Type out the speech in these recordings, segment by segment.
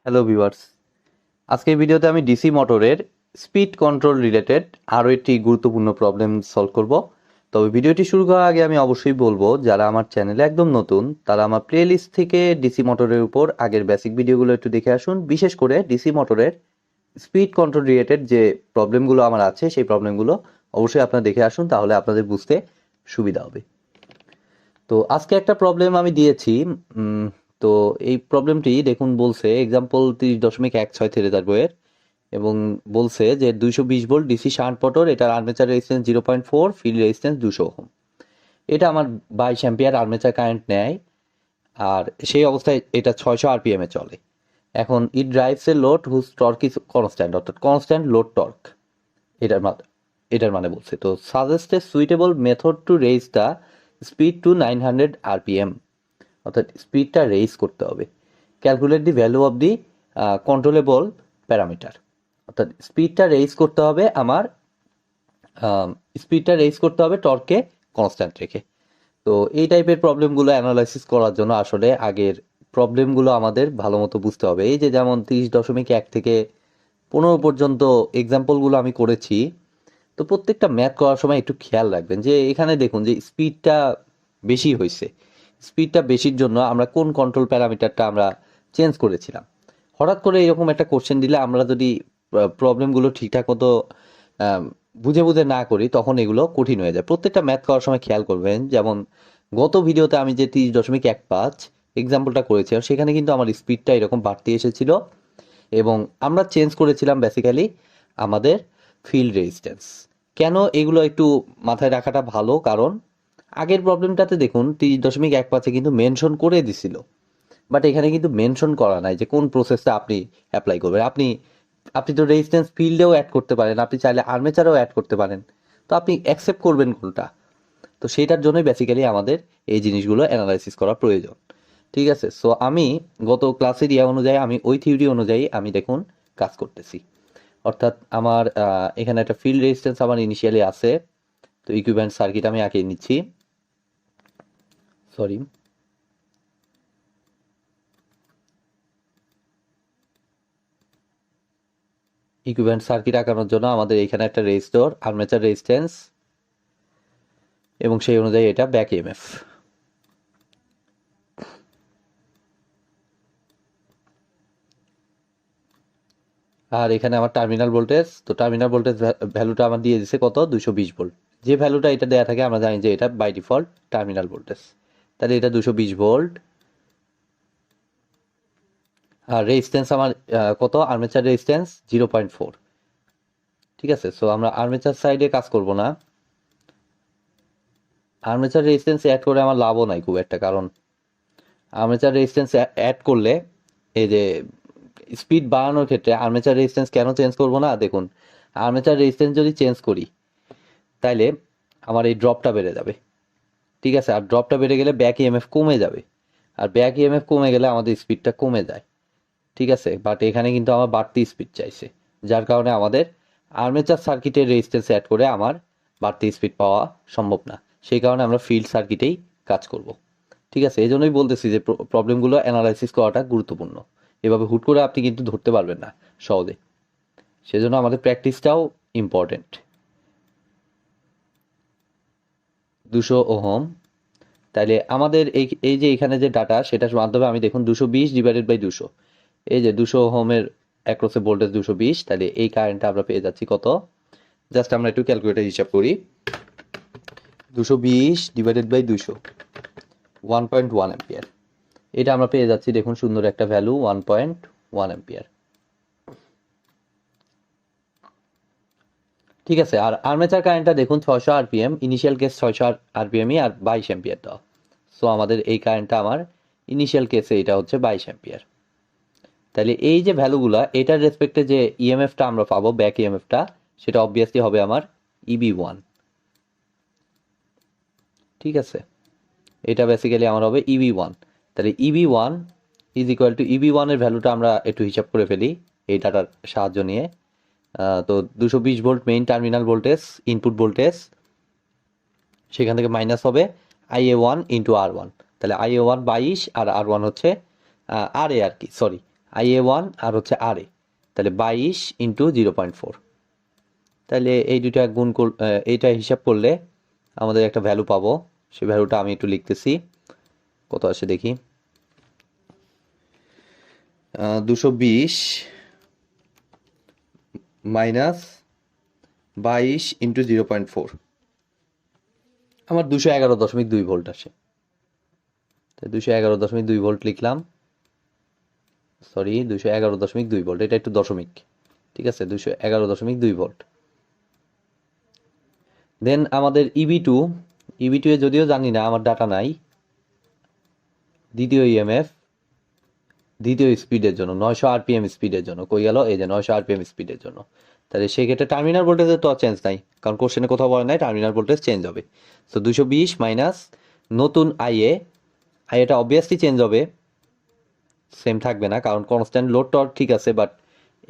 Hello viewers, আজকের ভিডিওতে আমি ডিসি মোটরের স্পিড কন্ট্রোল রিলেটেড আরও একটি গুরুত্বপূর্ণ প্রবলেম সলভ করব। তবে ভিডিওটি শুরু করার আগে আমি অবশ্যই বলবো, যারা আমার চ্যানেলে একদম নতুন তারা আমার প্লেলিস্ট থেকে ডিসি মোটরের উপর আগের বেসিক ভিডিওগুলো একটু দেখে আসুন। বিশেষ করে ডিসি মোটরের স্পিড কন্ট্রোল রিলেটেড যে প্রবলেমগুলো আমার আছে সেই প্রবলেমগুলো অবশ্যই আপনারা দেখে আসুন, তাহলে আপনাদের বুঝতে সুবিধা হবে। তো আজকে একটা প্রবলেম আমি দিয়েছি। তো এই প্রবলেমটি দেখুন, বলছে এক্সাম্পল 30.16 থেরেজার বইয়ের, এবং বলছে যে 220 ভোল্ট ডিসি শান্ট মোটর, এটার armature resistance 0.4, field resistance 200 ohm. এটা আমার 22 অ্যাম্পিয়ার আর্মেচার কারেন্ট নেয়, আর সেই অবস্থায় এটা 600 আরপিএম এ চলে। এখন it drives a load whose torque is constant, অর্থাৎ কনস্ট্যান্ট লোড টর্ক। এটার মানে বলছে, তো suggest a suitable method to raise the speed to 900 RPM, অর্থাৎ স্পিডটা রেইজ করতে হবে। Calculate the value of the controllable parameter, অর্থাৎ স্পিডটা রেইজ করতে হবে আমার, স্পিডটা রেইজ করতে হবে টর্ককে কনস্ট্যান্ট রেখে। তো এই টাইপের প্রবলেমগুলো অ্যানালাইসিস করার জন্য আসলে আগের প্রবলেমগুলো আমাদের ভালো মতো বুঝতে হবে। এই যে যেমন 30.1 থেকে 15 পর্যন্ত এক্সাম্পলগুলো আমি করেছি, তো প্রত্যেকটা ম্যাথ করার সময় একটু খেয়াল রাখবেন যে এখানে দেখুন যে স্পিডটা বেশি হয়েছে। স্পিডটা বেশির জন্য আমরা কোন কন্ট্রোল প্যারামিটারটা আমরা চেঞ্জ করেছিলাম। হঠাৎ করে এরকম একটা কোশ্চেন দিলে আমরা যদি প্রবলেমগুলো ঠিকঠাক মতো বুঝে বুঝে না করি, তখন এগুলো কঠিন হয়ে যায়। প্রত্যেকটা ম্যাথ করার সময় খেয়াল করবেন, যেমন গত ভিডিওতে আমি যে 30.15 এক্সাম্পলটা করেছিলাম, সেখানে কিন্তু আমার স্পিডটা এরকম বাড়তি এসেছিল, এবং আমরা চেঞ্জ করেছিলাম বেসিক্যালি আমাদের ফিল্ড রেজিস্ট্যান্স। কেন এগুলো একটু মাথায় রাখাটা ভালো, কারণ আগের প্রবলেমটাতে দেখুন 30.15 কিন্তু মেনশন করে দিছিল, বাট এখানে কিন্তু মেনশন করা নাই যে কোন প্রসেসটা আপনি অ্যাপ্লাই করবেন। আপনি আপনি তো রেজিস্ট্যান্স ফিল্ডেও অ্যাড করতে পারেন, আপনি চাইলে আর্মেচারেও অ্যাড করতে পারেন, তো আপনি অ্যাকসেপ্ট করবেন কোনটা? তো সেইটার জন্যই বেসিক্যালি আমাদের এই জিনিসগুলো অ্যানালাইসিস করা প্রয়োজন। ঠিক আছে, সো আমি গত ক্লাসের অনুযায়ী আমি ওই থিওরি অনুযায়ী আমি দেখুন কাজ করতেছি। অর্থাৎ আমার এখানে একটা ফিল্ড রেজিস্ট্যান্স আমার ইনিশিয়ালি আছে, তো ইকুইভ্যালেন্ট সার্কিট আমি আঁকিয়ে নিচ্ছি। সরি, ইকুইভ্যালেন্ট সার্কিট আঁকানোর জন্য আমাদের এখানে একটা রেজিস্টর, আর্মেচার রেজিস্ট্যান্স, এবং সেই অনুযায়ী এটা ব্যাক ইএমএফ। আর এখানে আমার টার্মিনাল ভোল্টেজ, তো টার্মিনাল ভোল্টেজ ভ্যালুটা আমার দিয়ে দিচ্ছে কত, 220 ভোল্ট। যে ভ্যালুটা এটা দেওয়া থাকে আমরা জানি যে এটা বাই ডিফল্ট টার্মিনাল ভোল্টেজ, তাহলে এটা 220 ভোল্ট। আর রেজিস্ট্যান্স আমার কত, আর্মেচার রেজিস্ট্যান্স 0.4। ঠিক আছে, সো আমরা আর্মেচার সাইডে কাজ করব না। আর্মেচার রেজিস্ট্যান্স অ্যাড করে আমার লাভও নাই খুব একটা, কারণ আর্মেচার রেজিস্ট্যান্স অ্যাড করলে এই যে স্পিড বাড়ানোর ক্ষেত্রে আর্মেচার রেজিস্ট্যান্স কেন চেঞ্জ করব না, দেখুন আর্মেচার রেজিস্ট্যান্স যদি চেঞ্জ করি তাইলে আমার এই ড্রপটা বেড়ে যাবে। ঠিক আছে, আর ড্রপটা বেড়ে গেলে ব্যাক ইএমএফ কমে যাবে, আর ব্যাক ইএমএফ কমে গেলে আমাদের স্পিডটা কমে যায়। ঠিক আছে, বাট এখানে কিন্তু আমার বাড়তি স্পিড চাইছে, যার কারণে আমাদের আর্মেচার সার্কিটের রেজিস্ট্যান্স অ্যাড করে আমার বাড়তি স্পিড পাওয়া সম্ভব না। সেই কারণে আমরা ফিল্ড সার্কিটেই কাজ করব। ঠিক আছে, এই জন্যই বলতেছি যে প্রবলেমগুলো অ্যানালাইসিস করাটা গুরুত্বপূর্ণ। এভাবে হুট করে আপনি কিন্তু ধরতে পারবেন না সহজে, সেজন্য আমাদের প্র্যাকটিসটাও ইম্পর্টেন্ট। 200 ওহম, তাইলে আমাদের এই এই যে এখানে যে ডাটা, সেটার মাধ্যমে আমি দেখুন 220/200, এই যে 200 ওহমের অ্যাক্রসে ভোল্টেজ 220, তাহলে এই কারেন্টটা আমরা পেয়ে যাচ্ছি কত, জাস্ট আমরা একটু ক্যালকুলেটর হিসাব করি। 220/200, 1.1 অ্যাম্পিয়ার। এটা আমরা পেয়ে যাচ্ছি, দেখুন সুন্দর একটা ভ্যালু, 1.1 অ্যাম্পিয়ার। ঠিক আছে, আর আর্মেচার কারেন্টটা দেখুন 600 আরপিএম, ইনিশিয়াল কেস 600 আরপিএমই, আর 22 অ্যাম্পিয়ার দেওয়া। সো আমাদের এই কারেন্টটা আমার ইনিশিয়াল কেসে এটা হচ্ছে 22 অ্যাম্পিয়ার। তাহলে এই যে ভ্যালুগুলা, এটার রেসপেক্টে যে ইএমএফটা আমরা পাবো, ব্যাক ইএমএফটা, সেটা অবভিয়াসলি হবে আমার ইবি1। ঠিক আছে, এটা বেসিক্যালি আমার হবে ইবি1। তাহলে ইবি1 ইজ ইকুয়াল টু ইবি1 এর ভ্যালুটা আমরা একটু হিসাব করে ফেলি এই ডাটার সাহায্য নিয়ে। তো 220 volt main terminal voltage, input voltage, সেখান থেকে মাইনাস হবে IA1 ইন্টু R1। তাহলে IA1 22, আর R1 হচ্ছে আর এ আর কি, সরি, IA1 আর হচ্ছে RA, তাহলে 22 ইন্টু 0.4। তাহলে এই দুইটা এইটা হিসাব করলে আমাদের একটা ভ্যালু পাবো। সেই ভ্যালুটা আমি একটু লিখতেছি, কত আসে দেখি। 220 মাইনাস 22 ইন্টু 0.4, আমার 211.2 ভোল্ট আসে। তাই 211.2 ভোল্ট লিখলাম, সরি 211.2 ভোল্ট, এটা একটু দশমিক, ঠিক আছে, 211.2 ভোল্ট। দেন আমাদের ইবি টু এ যদিও জানি না, আমার ডাটা নাই, দ্বিতীয় ইএমএফ দ্বিতীয় স্পিডের জন্য 900 আরপিএম স্পিডের জন্য, কই গেল, এই যে 900 আরপিএম স্পিডের জন্য। তাহলে সেক্ষেত্রে টার্মিনাল ভোল্টেজের তো চেঞ্জ নাই, কারণ কোশ্চেনে কোথাও বলে নাই টার্মিনাল ভোল্টেজ চেঞ্জ হবে। সো 220 মাইনাস নতুন আইএটা অবভিয়াসলি চেঞ্জ হবে, সেম থাকবে না, কারণ কনস্ট্যান্ট লোড টর্ক ঠিক আছে, বাট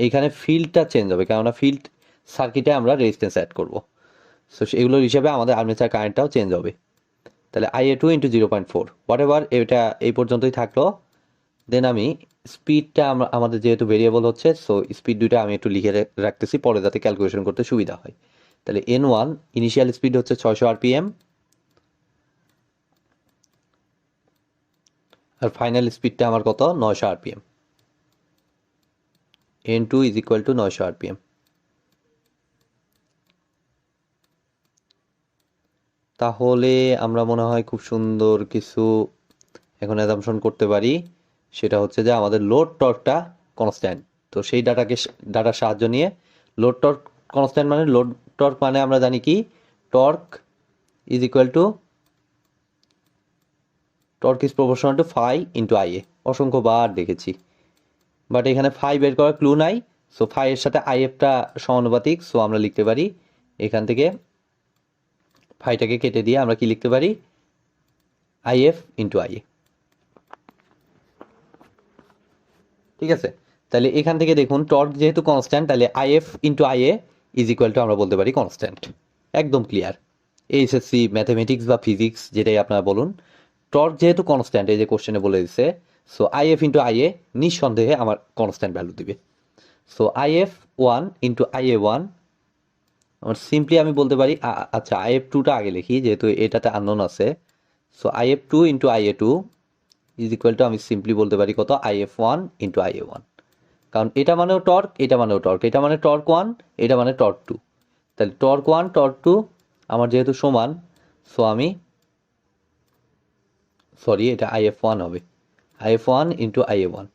এইখানে ফিল্ডটা চেঞ্জ হবে, কেননা ফিল্ড সার্কিটে আমরা রেজিস্ট্যান্স অ্যাড করব। সো এগুলোর হিসাবে আমাদের আর্মেচার কারেন্টটাও চেঞ্জ হবে। তাহলে IA2 ইন্টু 0.4, হোয়াট এভার, এটা এই পর্যন্তই থাকলো। দেন আমি স্পিডটা আমাদের যেহেতু ভেরিয়েবল হচ্ছে, সো স্পিড দুইটা আমি একটু লিখে রাখতেছি পরে যাতে ক্যালকুলেশন করতে সুবিধা হয়। তাহলে N1 ইনিশিয়াল স্পিড হচ্ছে 600 আরপিএম, আর ফাইনাল স্পিডটা আমার কত, 900 RPM. N2 is equal two 900 RPM. তাহলে আমরা মনে হয় খুব সুন্দর কিছু এখন অ্যাজাম্পশন করতে পারি, সেটা হচ্ছে যে আমাদের লোড টর্কটা কনস্ট্যান্ট। তো সেই ডাটার সাহায্য নিয়ে লোড টর্ক কনস্ট্যান্ট মানে, লোড টর্ক মানে আমরা জানি কি, torque is equal to torque is proportional to phi into IA, অসংখ্যবার দেখেছি, বাট এখানে ফাই বের করার ক্লু নাই। সো ফাই এর সাথে আইএফটা সমানুপাতিক, সো আমরা লিখতে পারি এখান থেকে ফাইটাকে কেটে দিয়ে আমরা কি লিখতে পারি, আইএফ ইন্টু আইএ, ঠিক আছে। তাহলে এখান থেকে দেখুন টর্ক যেহেতু কনস্ট্যান্ট, তাহলে if into IA is equal two আমরা বলতে পারি কনস্ট্যান্ট, একদম ক্লিয়ার। এইচএসসি ম্যাথামেটিক্স বা ফিজিক্স যেটাই আপনারা বলুন, টর্ক যেহেতু কনস্ট্যান্ট, এই যে কোশ্চেনে বলে দিচ্ছে, সো আইএফ ইন্টু আইএ নিঃসন্দেহে আমার কনস্ট্যান্ট ভ্যালু দিবে। সো IF1 ইন্টু IA1, আমার সিম্পলি আমি বলতে পারি, আচ্ছা IF2টা আগে লিখি যেহেতু এটাতে আননোন আছে। So IF2 into IA2 is equal two, আমি সিম্পলি বলতে পারি কত, IF1 ইন্টু IA1, কারণ এটা মানেও টর্ক, এটা মানেও টর্ক, এটা মানে টর্ক 1, এটা মানে টর্ক 2। তাহলে টর্ক 1 টর্ক 2 আমার যেহেতু সমান, সো আমি, সরি এটা IF1 হবে, IF1 ইন্টু IA1।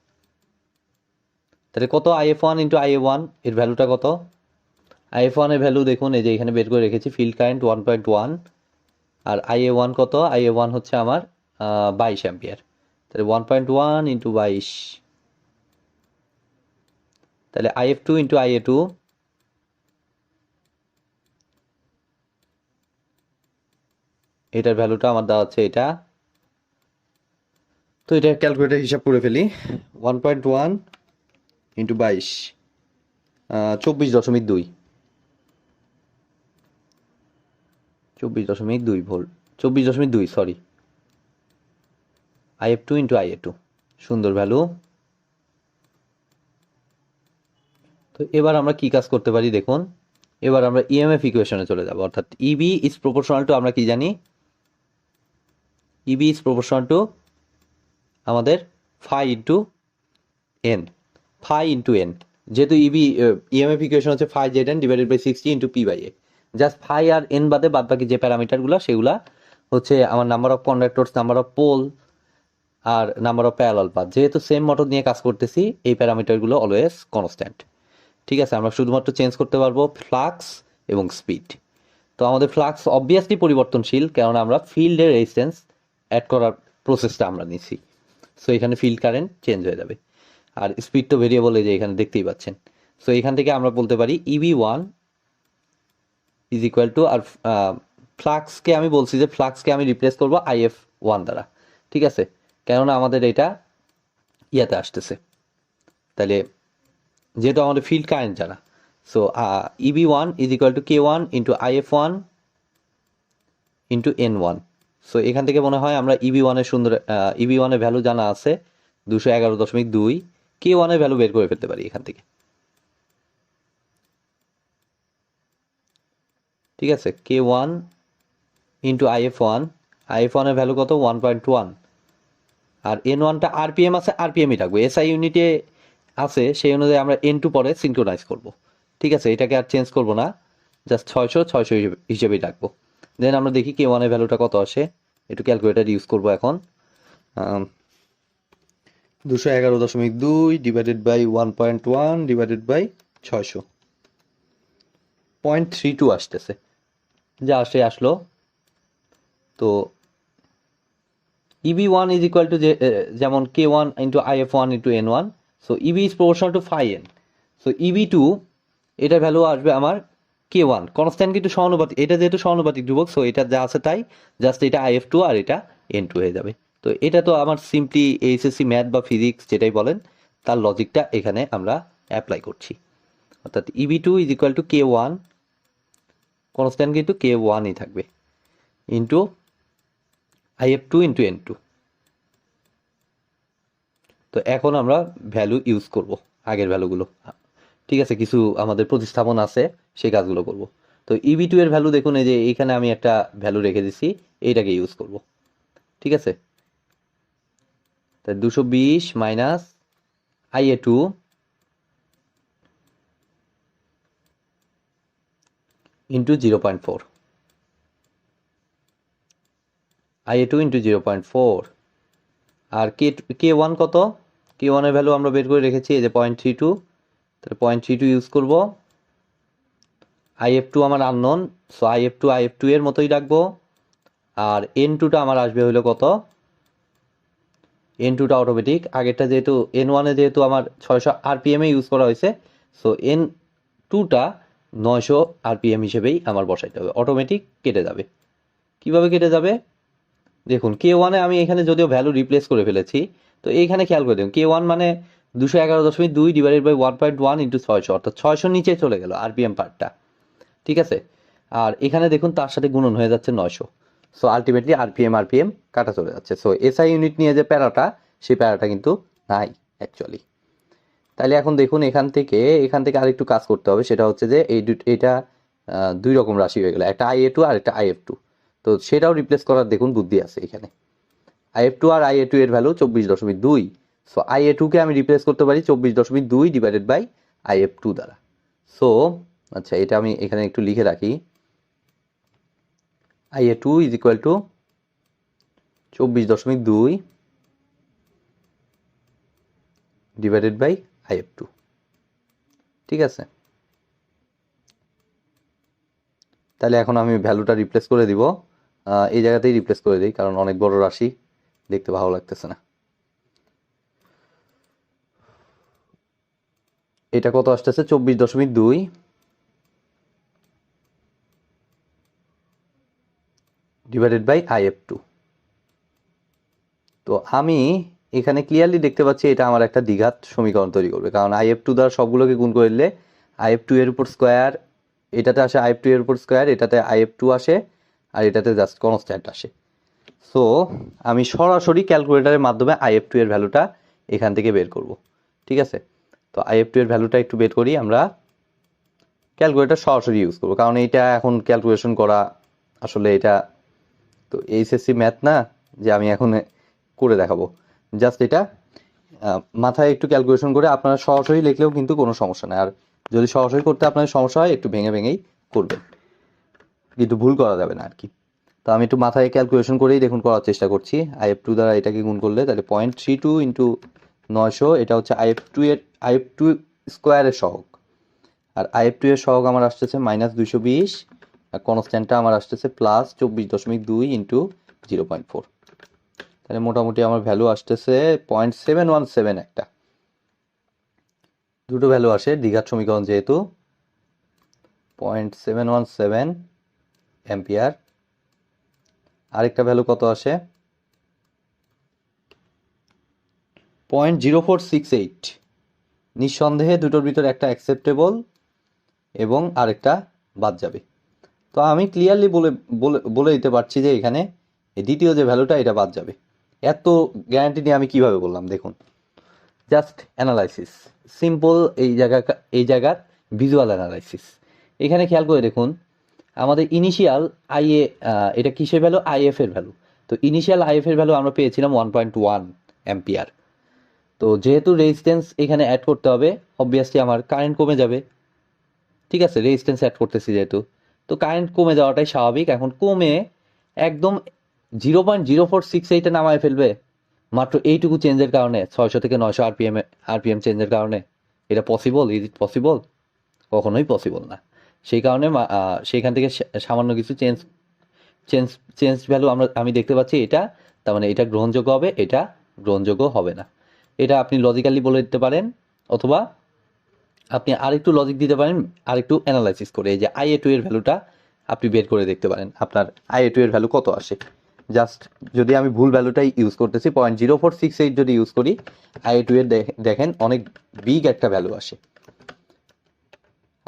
তাহলে কত IF1 ইন্টু IA1 এর ভ্যালুটা কত, IF1 এর ভ্যালু দেখুন, এই যে এখানে বের করে রেখেছি, ফিল্ড কারেন্ট 1.1, আর IA1 কত, IA1 হচ্ছে আমার 22 অ্যাম্পিয়ার। তাহলে 1.1 ইন্টু 22, তাহলে IF2 ইন্টু IA2, এটার ভ্যালুটা আমার দেওয়া হচ্ছে এটা। তো এটা ক্যালকুলেটর হিসাব করে ফেলি, 1.1 into 22, 24.2, 24.2 volt, 24.2, sorry, IF2 into IA2, সুন্দর ভ্যালু। তো এবার আমরা কি কাজ করতে পারি দেখুন, এবার আমরা ইএমএফ ইকুয়েশনে চলে যাব, অর্থাৎ ইবি ইজ প্রপোর্শনাল টু, আমরা কি জানি, ইবি ইজ প্রপোর্শনাল টু আমাদের phi into N, phi into N, যেহেতু ইএমএফ ইকুয়েশন হচ্ছে phi Z N divided by 60 into P by A, just phi আর এন বাদে বাদ বাকি যে প্যারামিটারগুলো সেগুলা হচ্ছে আমার number of conductors, number of pole, আর নাম্বার অফ প্যারালাল পাথ। যেহেতু সেম মোটর নিয়ে কাজ করতেছি, এই প্যারামিটারগুলো অলওয়েজ কনস্ট্যান্ট, ঠিক আছে। আমরা শুধুমাত্র চেঞ্জ করতে পারবো ফ্লাক্স এবং স্পিড। তো আমাদের ফ্লাক্স অবভিয়াসলি পরিবর্তনশীল, কারণ আমরা ফিল্ডের রেজিস্ট্যান্স অ্যাড করার প্রসেসটা আমরা নিচ্ছি, সো এখানে ফিল্ড কারেন্ট চেঞ্জ হয়ে যাবে। আর স্পিড তো ভেরিয়েবল, এই যে এখানে দেখতেই পাচ্ছেন। সো এখান থেকে আমরা বলতে পারি EB1 ইজ ইকুয়াল টু, আর ফ্লাক্সকে আমি বলছি যে ফ্লাক্সকে আমি রিপ্লেস করবো IF1 দ্বারা, ঠিক আছে, কেননা আমাদের এটা ইয়াতে আসতেছে। তাহলে যেহেতু আমাদের ফিল্ড কারেন্ট জানা, so EB1 is equal two K1 into IF1 into N1। So এখান থেকে মনে হয় আমরা EB1 এর সুন্দর, EB1 এর ভ্যালু জানা আছে 211.2, K1 এর ভ্যালু বের করে ফেলতে পারি এখান থেকে। ঠিক আছে, K1 ইন্টু IF1 এর ভ্যালু কত 1.1, আর N1টা আরপিএম আছে, আরপিএমই রাখবো, এসআই ইউনিটে আছে সেই অনুযায়ী আমরা N2 পরে সিনক্রোনাইজ করব। ঠিক আছে, এটাকে আর চেঞ্জ করব না, জাস্ট 600 হিসেবেই রাখবো। দেন আমরা দেখি K1 এর ভ্যালুটা কত আসে, একটু ক্যালকুলেটার ইউজ করব এখন। 211.2 ডিভাইডেড বাই 1.1 ডিভাইডেড বাই 600, 0.32 আসতেছে, যা আসলো। তো EB1 is equal to যেমন K1 into IF1 into N1, so EB is proportional to phi n, so EB2 এটার ভ্যালু আসবে আমার K1 কনস্ট্যান্ট কিন্তু সমানুপাতিক, এটা যেহেতু সমানুপাতিক ধ্রুবক, সো এটা যা আছে তাই, জাস্ট এটা IF2 আর এটা N2 হয়ে যাবে। তো এটা তো আমার সিম্পলি এইচএসসি ম্যাথ বা ফিজিক্স যেটাই বলেন তার লজিকটা এখানে আমরা অ্যাপ্লাই করছি, অর্থাৎ EB2 is equal to K1 constant কিন্তু K1ই থাকবে ইন্টু IF2 ইন্টু N2। তো এখন আমরা ভ্যালু ইউজ করব, আগের ভ্যালুগুলো। ঠিক আছে, কিছু আমাদের প্রতিস্থাপন আছে, সেই কাজগুলো করব। তো EB2 এর ভ্যালু দেখুন, এই যে এইখানে আমি একটা ভ্যালু রেখে দিছি, এইটাকে ইউজ করব। ঠিক আছে, তাই 220 minus IA2 into 0.4, IA2 into 0.4, আর K1 কত, K1 এর ভ্যালু আমরা বের করে রেখেছি, এই যে 0.32, তাহলে 0.32 ইউজ করব। IF2 আমার আননোন, সো IF2 এর মতোই রাখবো, আর N2টা আমার আসবে হইলো কত, N2টা অটোমেটিক, আগেরটা যেহেতু N1 এ যেহেতু আমার 600 আরপিএম এ ইউজ করা হয়েছে, সো N2টা 900 আরপিএম হিসেবেই আমার বসাইতে হবে, অটোমেটিক কেটে যাবে। কিভাবে কেটে যাবে দেখুন, K1 এ আমি এখানে যদিও ভ্যালু রিপ্লেস করে ফেলেছি, তো এইখানে খেয়াল করে দেখুন K1 মানে 211.2 ডিভাইডেড বাই 1.1 ইন্টু 600, অর্থাৎ 600 নিচে চলে গেল আরপিএম পার্টটা। ঠিক আছে, আর এখানে দেখুন তার সাথে গুণন হয়ে যাচ্ছে 900, সো আলটিমেটলি আরপিএম কাটা চলে যাচ্ছে। সো এসআই ইউনিট নিয়ে যে প্যারাটা, সেই প্যারাটা কিন্তু নাই অ্যাকচুয়ালি। তাহলে এখন দেখুন এখান থেকে আরেকটু কাজ করতে হবে, সেটা হচ্ছে যে এইটা দুই রকম রাশি হয়ে গেল, একটা IA2 আর একটা IF2, তো সেটাও রিপ্লেস করার দেখুন বুদ্ধি আছে এখানে। IF2 আর IA2 এর ভ্যালু 24.2, সো IA2 কে আমি রিপ্লেস করতে পারি 24.2 ডিভাইডেড বাই IF2 দ্বারা। সো আচ্ছা, এটা আমি এখানে একটু লিখে রাখি, IA2 is equal to 24.2 divided by IF2। ঠিক আছে, তাহলে এখন আমি ভ্যালুটা রিপ্লেস করে দিব, এই জায়গাতেই রিপ্লেস করে দিই, কারণ অনেক বড় রাশি, দেখতে ভালো লাগতেছে না। এটা কত আসতেছে 24.2 ডিভাইডেড বাই IF2। তো আমি এখানে ক্লিয়ারলি দেখতে পাচ্ছি এটা আমার একটা দ্বিঘাত সমীকরণ তৈরি করবে, কারণ IF2 দ্বারা সবগুলোকে গুণ করলে IF2 এর উপর স্কোয়ার, এটাতে আসে IF2 এর উপর স্কোয়ার, এটাতে IF2 আসে, আর এটাতে জাস্ট কনস্ট্যান্ট আসে। সো আমি সরাসরি ক্যালকুলেটারের মাধ্যমে IF2 এর ভ্যালুটা এখান থেকে বের করব। ঠিক আছে, তো IF2 এর ভ্যালুটা একটু বের করি, আমরা ক্যালকুলেটার সরাসরি ইউজ করবো, কারণ এইটা এখন ক্যালকুলেশন করা আসলে এটা তো এইচএসসি ম্যাথ না যে আমি এখন করে দেখাবো, জাস্ট এটা মাথায় একটু ক্যালকুলেশন করে আপনারা সরাসরি লিখলেও কিন্তু কোনো সমস্যা নেই, আর যদি সরাসরি করতে আপনার সমস্যা হয় একটু ভেঙেই করবেন, কিন্তু ভুল করা যাবে না আর কি। তো আমি একটু মাথায় ক্যালকুলেশন করেই দেখুন করার চেষ্টা করছি। IF2 দ্বারা এটাকে গুণ করলে তাহলে 0.32 ইন্টু 900, এটা হচ্ছে IF2 স্কোয়ারের সহগ, আর IF2 এর সহগ আমার আসতেছে -220, আর কনস্ট্যান্টটা আমার আসতেছে +24.2 ইন্টু 0.4, তাহলে মোটামুটি আমার ভ্যালু আসতেছে 0.717, একটা দুটো ভ্যালু আসে দ্বিঘাত সমীকরণ যেহেতু, 0.717 অ্যাম্পিয়ার। আরেকটা ভ্যালু কত আসে 0.0468, নিঃসন্দেহে দুটোর ভিতর একটা অ্যাকসেপ্টেবল এবং আরেকটা বাদ যাবে। তো আমি ক্লিয়ারলি বলে দিতে পারছি যে এখানে দ্বিতীয় যে ভ্যালুটা এটা বাদ যাবে। এত গ্যারান্টি নিয়ে আমি কিভাবে বললাম দেখুন, জাস্ট অ্যানালাইসিস, সিম্পল এই জায়গার ভিজুয়াল অ্যানালাইসিস। এখানে খেয়াল করে দেখুন আমাদের ইনিশিয়াল আইএ, এটা কিসের ভ্যালু? আইএফ এর ভ্যালু। তো ইনিশিয়াল আইএফ এর ভ্যালু আমরা পেয়েছিলাম 1.1 অ্যাম্পিয়ার। তো যেহেতু রেজিস্ট্যান্স এখানে অ্যাড করতে হবে, অবভিয়াসলি আমার কারেন্ট কমে যাবে। ঠিক আছে, রেজিস্ট্যান্স অ্যাড করতেছি যেহেতু, তো কারেন্ট কমে যাওয়াটাই স্বাভাবিক। এখন কমে একদম 0.0468-এ নামায় ফেলবে মাত্র এইটুকু চেঞ্জের কারণে, 600 থেকে 900 আরপিএম চেঞ্জের কারণে। এটা পসিবল? Is it possible? কখনোই পসিবল না। সেই কারণে সেইখান থেকে সামান্য কিছু চেঞ্জ চেঞ্জ চেঞ্জ ভ্যালু আমি দেখতে পাচ্ছি এটা, তার মানে এটা গ্রহণযোগ্য হবে, এটা গ্রহণযোগ্য হবে না। এটা আপনি লজিক্যালি বলে দিতে পারেন, অথবা আপনি আরেকটু লজিক দিতে পারেন, আরেকটু অ্যানালাইসিস করে। এই যে IA2 এর ভ্যালুটা আপনি বের করে দেখতে পারেন, আপনার IA2 এর ভ্যালু কত আসে। জাস্ট যদি আমি ভুল ভ্যালুটাই ইউজ করতেছি, 0.0468 যদি ইউজ করি, IA2 এর দেখেন অনেক বিগ একটা ভ্যালু আসে।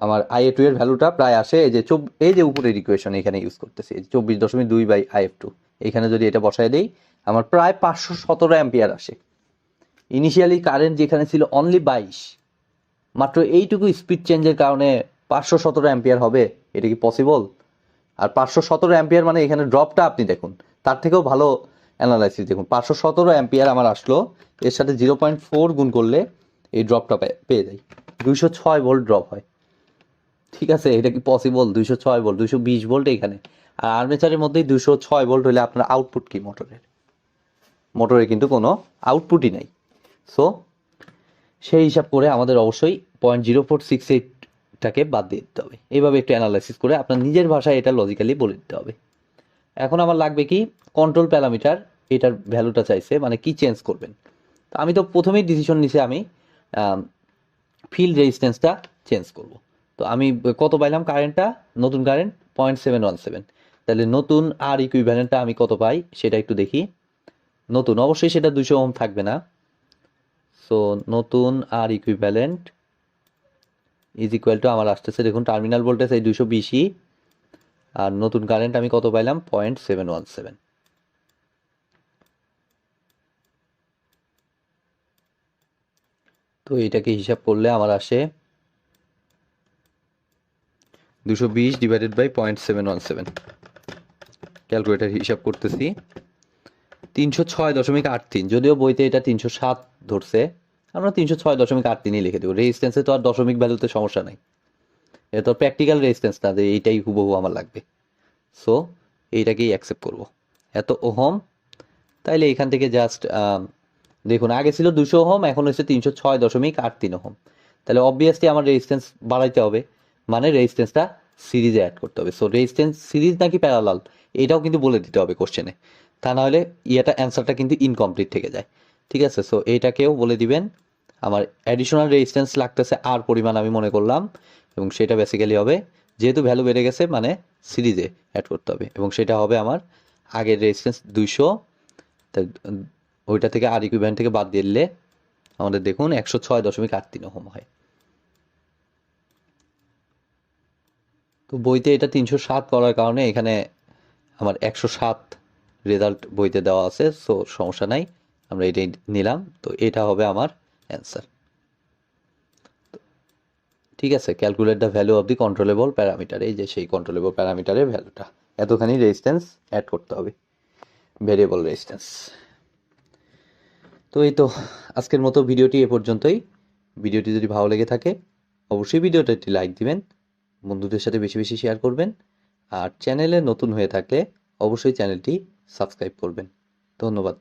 আমার IA2 এর ভ্যালুটা প্রায় আসে এই যে উপরের ইকুয়েশন এখানে ইউজ করতেছি 24.2/IF2, এখানে যদি এটা বসায় দেই আমার প্রায় 517 অ্যাম্পিয়ার আসে। ইনিশিয়ালি কারেন্ট যেখানে ছিল অনলি 22, মাত্র এইটুকু স্পিড চেঞ্জের কারণে 517 অ্যাম্পিয়ার হবে। এটা কি পসিবল? আর 517 অ্যাম্পিয়ার মানে এখানে ড্রপটা আপনি দেখুন, তার থেকেও ভালো অ্যানালাইসিস দেখুন। 517 অ্যাম্পিয়ার আমার আসলো, এর সাথে 0.4 গুণ করলে এই ড্রপটা পেয়ে যাই, 206 ভোল্ট ড্রপ হয়। ঠিক আছে, এটা কি পসিবল? 206 ভোল্ট, 220 ভোল্ট এখানে, আর আর্মেচারের মধ্যেই 206 ভোল্ট হলে আপনার আউটপুট কি মোটরের কিন্তু কোনো আউটপুটই নাই। সো সেই হিসাব করে আমাদের অবশ্যই 0.0468টাকে বাদ দিয়ে দিতে হবে। এইভাবে একটু অ্যানালাইসিস করে আপনার নিজের ভাষায় এটা লজিক্যালি বলে দিতে হবে। এখন আমার লাগবে কি কন্ট্রোল প্যারামিটার, এটার ভ্যালুটা চাইছে, মানে কি চেঞ্জ করবেন। তো আমি তো প্রথমেই ডিসিশন নিছি আমি ফিল্ড রেজিস্ট্যান্সটা চেঞ্জ করব। তো আমি কত পাইলাম কারেন্টটা, নতুন কারেন্ট 0.717। তাহলে নতুন আর ইকুইভ্যালেন্টটা আমি কত পাই সেটা একটু দেখি। নতুন অবশ্যই সেটা 200 ওহম থাকবে না। সো নতুন আর ইকুইভ্যালেন্ট ইজ ইকুয়াল টু আমার আসতেছে, দেখুন টার্মিনাল ভোল্টেজ এই 220ই, আর নতুন কারেন্ট আমি কত পাইলাম 0.717। তো এটাকে হিসাব করলে আমার আসে 220 ডিভাইডেড বাই 0.717। ক্যালকুলেটার হিসাব করতেছি, 306.83। যদিও বইতে এটা 307 ধরছে, আমরা 306.83ই লিখে দেবো। রেজিস্ট্যান্সে তো আর দশমিক ভ্যালুতে সমস্যা নাই, এটা তো প্র্যাকটিক্যাল রেজিস্ট্যান্স না যে এইটাই হুবহু আমার লাগবে। সো এইটাকেই অ্যাকসেপ্ট করব, এত ওহম। তাইলে এখান থেকে জাস্ট দেখুন আগে ছিল 200 ওহম, এখন হচ্ছে 306.83 ওহম। তাহলে অবভিয়াসলি আমার রেজিস্ট্যান্স বাড়াইতে হবে, মানে রেজিস্ট্যান্সটা সিরিজে অ্যাড করতে হবে। সো রেজিস্ট্যান্স সিরিজ নাকি প্যারালাল এটাও কিন্তু বলে দিতে হবে কোশ্চেনে, তা নাহলে অ্যান্সারটা কিন্তু ইনকমপ্লিট থেকে যায়। ঠিক আছে, সো এইটাকেও বলে দিবেন। আমার অ্যাডিশনাল রেজিস্ট্যান্স লাগতেছে আর পরিমাণ আমি মনে করলাম, এবং সেটা বেসিক্যালি হবে যেহেতু ভ্যালু বেড়ে গেছে মানে সিরিজে অ্যাড করতে হবে, এবং সেটা হবে আমার আগের রেজিস্ট্যান্স 200, ওইটা থেকে আর ইকুইভ্যালেন্ট থেকে বাদ দিলে আমাদের দেখুন 106.83 ওহম হয়। তো বইতে এটা 307 করার কারণে এখানে আমার 107 রেজাল্ট বইতে দেওয়া আছে। সো সমস্যা নাই, আমরা এটাই নিলাম। তো এটা হবে আমার অ্যান্সার। ঠিক আছে, calculate the value of the controllable parameter, এই যে সেই কন্ট্রোলেবল প্যারামিটারের ভ্যালুটা, এতখানি রেজিস্ট্যান্স অ্যাড করতে হবে, ভেরিয়েবল রেজিস্ট্যান্স। তো এই তো আজকের মতো ভিডিওটি এ পর্যন্তই। ভিডিওটি যদি ভালো লেগে থাকে অবশ্যই ভিডিওটা একটি লাইক দিবেন, বন্ধুদের সাথে বেশি বেশি শেয়ার করবেন, আর চ্যানেলে নতুন হয়ে থাকলে অবশ্যই চ্যানেলটি সাবস্ক্রাইব করবেন। ধন্যবাদ।